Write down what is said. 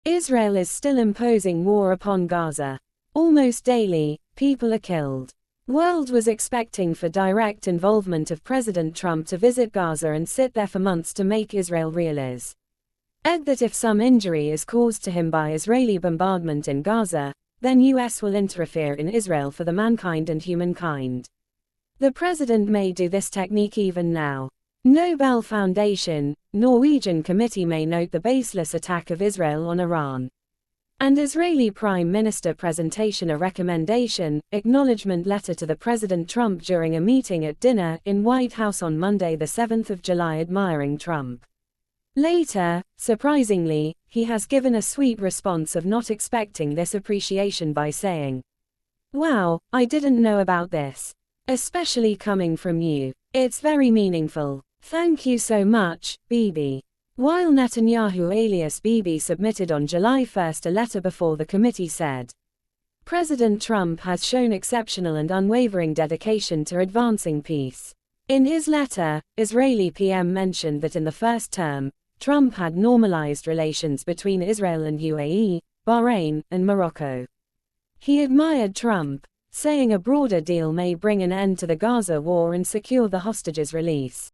Israel is still imposing war upon Gaza. Almost daily, people are killed. World was expecting for direct involvement of President Trump to visit Gaza and sit there for months to make Israel realize that if some injury is caused to him by Israeli bombardment in Gaza, then US will interfere in Israel for the mankind and humankind. The president may do this technique even now. Nobel Foundation, Norwegian committee may note the baseless attack of Israel on Iran. And Israeli Prime Minister presentation a recommendation, acknowledgement letter to the President Trump during a meeting at dinner in White House on Monday the 7th of July admiring Trump. Later, surprisingly, he has given a sweet response of not expecting this appreciation by saying, "Wow, I didn't know about this. Especially coming from you. It's very meaningful. Thank you so much, Bibi." While Netanyahu alias Bibi submitted on July 1 a letter before the committee said, President Trump has shown exceptional and unwavering dedication to advancing peace. In his letter, Israeli PM mentioned that in the first term, Trump had normalized relations between Israel and UAE, Bahrain, and Morocco. He admired Trump, saying a broader deal may bring an end to the Gaza war and secure the hostages' release.